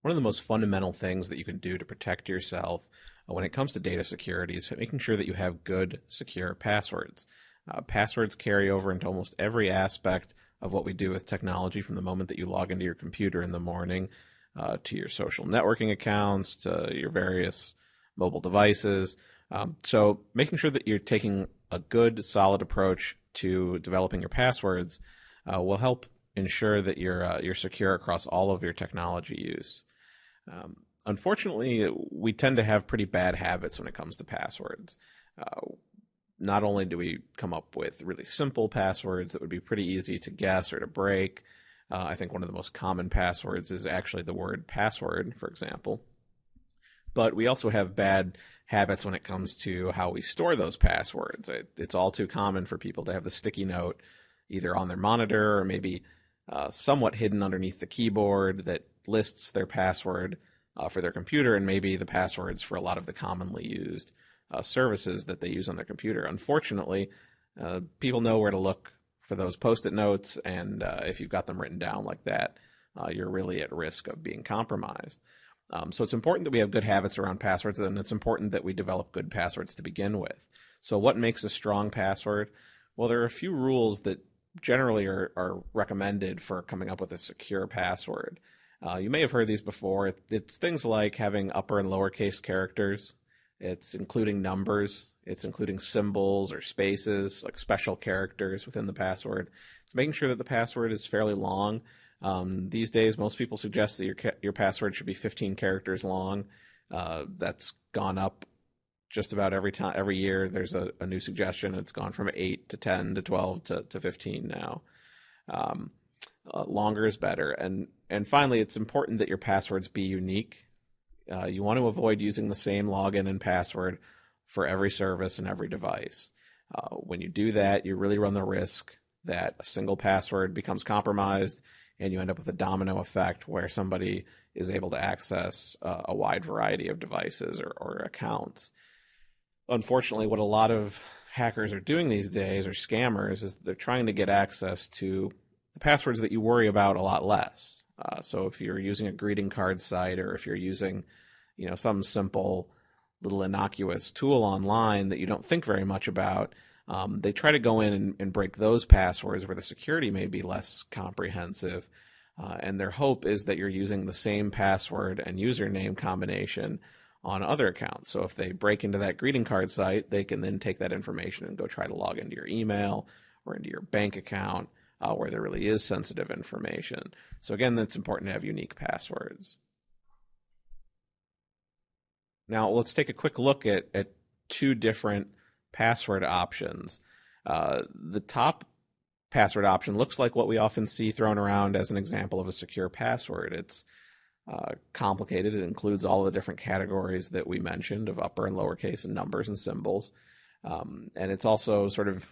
one of the most fundamental things that you can do to protect yourself when it comes to data security is making sure that you have good, secure passwords. Passwords carry over into almost every aspect of what we do with technology, from the moment that you log into your computer in the morning to your social networking accounts, to your various mobile devices. So making sure that you're taking a good, solid approach to developing your passwords will help ensure that you're secure across all of your technology use. Unfortunately, we tend to have pretty bad habits when it comes to passwords. Not only do we come up with really simple passwords that would be pretty easy to guess or to break, I think one of the most common passwords is actually the word password, for example. But we also have bad habits when it comes to how we store those passwords. It's all too common for people to have the sticky note either on their monitor or maybe somewhat hidden underneath the keyboard that lists their password for their computer and maybe the passwords for a lot of the commonly used services that they use on their computer. Unfortunately, people know where to look for those post-it notes, and if you've got them written down like that, you're really at risk of being compromised. So it's important that we have good habits around passwords, and it's important that we develop good passwords to begin with. So what makes a strong password? Well, there are a few rules that generally are recommended for coming up with a secure password. You may have heard these before. It's things like having upper and lowercase characters. It's including numbers. It's including symbols or spaces, like special characters within the password. It's making sure that the password is fairly long. These days, most people suggest that your password should be 15 characters long. That's gone up just about every year. There's a new suggestion. It's gone from 8 to 10 to 12 to 15 now. Longer is better. And finally, it's important that your passwords be unique. You want to avoid using the same login and password for every service and every device. When you do that, you really run the risk that a single password becomes compromised and you end up with a domino effect where somebody is able to access a wide variety of devices or accounts. Unfortunately, what a lot of hackers are doing these days, or scammers, is they're trying to get access to the passwords that you worry about a lot less. So if you're using a greeting card site, or if you're using, some simple little innocuous tool online that you don't think very much about, they try to go in and break those passwords where the security may be less comprehensive. And their hope is that you're using the same password and username combination on other accounts. So if they break into that greeting card site, they can then take that information and go try to log into your email or into your bank account where there really is sensitive information. So again, it's important to have unique passwords. Now let's take a quick look at two different password options. The top password option looks like what we often see thrown around as an example of a secure password. It's complicated. It includes all the different categories that we mentioned of upper and lowercase and numbers and symbols. And it's also sort of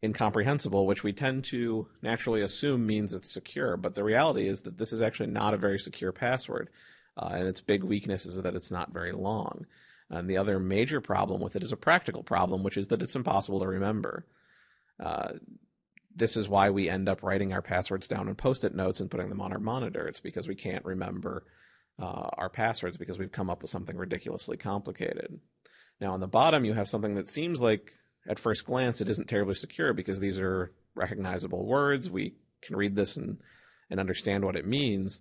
incomprehensible, which we tend to naturally assume means it's secure. But the reality is that this is actually not a very secure password. And its big weakness is that it's not very long. And the other major problem with it is a practical problem, which is that it's impossible to remember. This is why we end up writing our passwords down in post-it notes and putting them on our monitor. It's because we can't remember our passwords because we've come up with something ridiculously complicated. Now, on the bottom, you have something that seems like, at first glance, it isn't terribly secure because these are recognizable words. We can read this and understand what it means.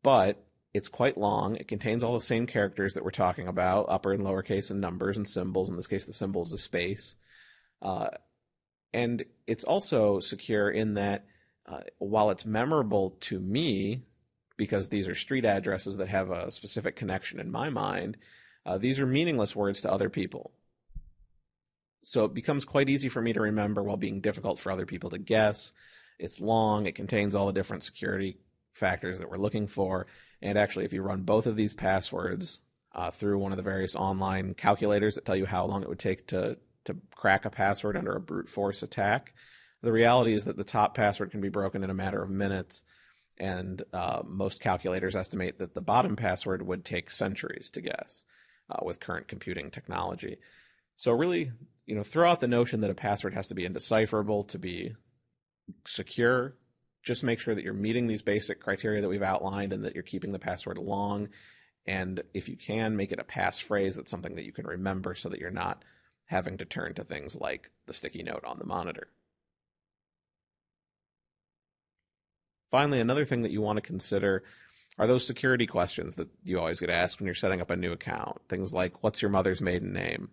But it's quite long. It contains all the same characters that we're talking about, upper and lowercase and numbers and symbols. In this case, the symbol is a space. And it's also secure in that while it's memorable to me, because these are street addresses that have a specific connection in my mind, these are meaningless words to other people. So it becomes quite easy for me to remember while being difficult for other people to guess. It's long. It contains all the different security factors that we're looking for. And actually, if you run both of these passwords through one of the various online calculators that tell you how long it would take to crack a password under a brute force attack, the reality is that the top password can be broken in a matter of minutes. And most calculators estimate that the bottom password would take centuries to guess with current computing technology. So really, throw out the notion that a password has to be indecipherable to be secure. just make sure that you're meeting these basic criteria that we've outlined and that you're keeping the password long. And if you can, make it a passphrase that's something that you can remember so that you're not having to turn to things like the sticky note on the monitor. Finally, another thing that you want to consider are those security questions that you always get asked when you're setting up a new account. Things like, what's your mother's maiden name?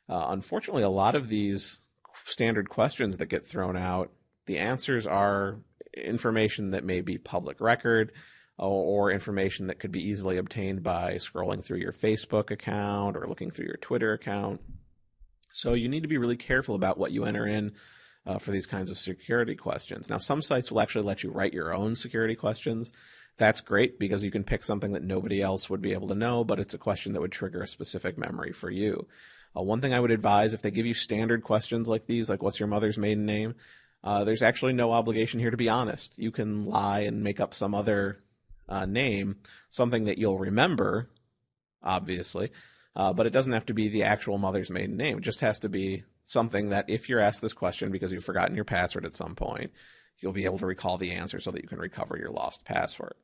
Unfortunately, a lot of these standard questions that get thrown out, the answers are information that may be public record or information that could be easily obtained by scrolling through your Facebook account or looking through your Twitter account. So you need to be really careful about what you enter in for these kinds of security questions. Now, some sites will actually let you write your own security questions. That's great because you can pick something that nobody else would be able to know, but it's a question that would trigger a specific memory for you. One thing I would advise, if they give you standard questions like these, like what's your mother's maiden name, there's actually no obligation here to be honest. You can lie and make up some other name, something that you'll remember, obviously, but it doesn't have to be the actual mother's maiden name. It just has to be something that if you're asked this question because you've forgotten your password at some point, you'll be able to recall the answer so that you can recover your lost password.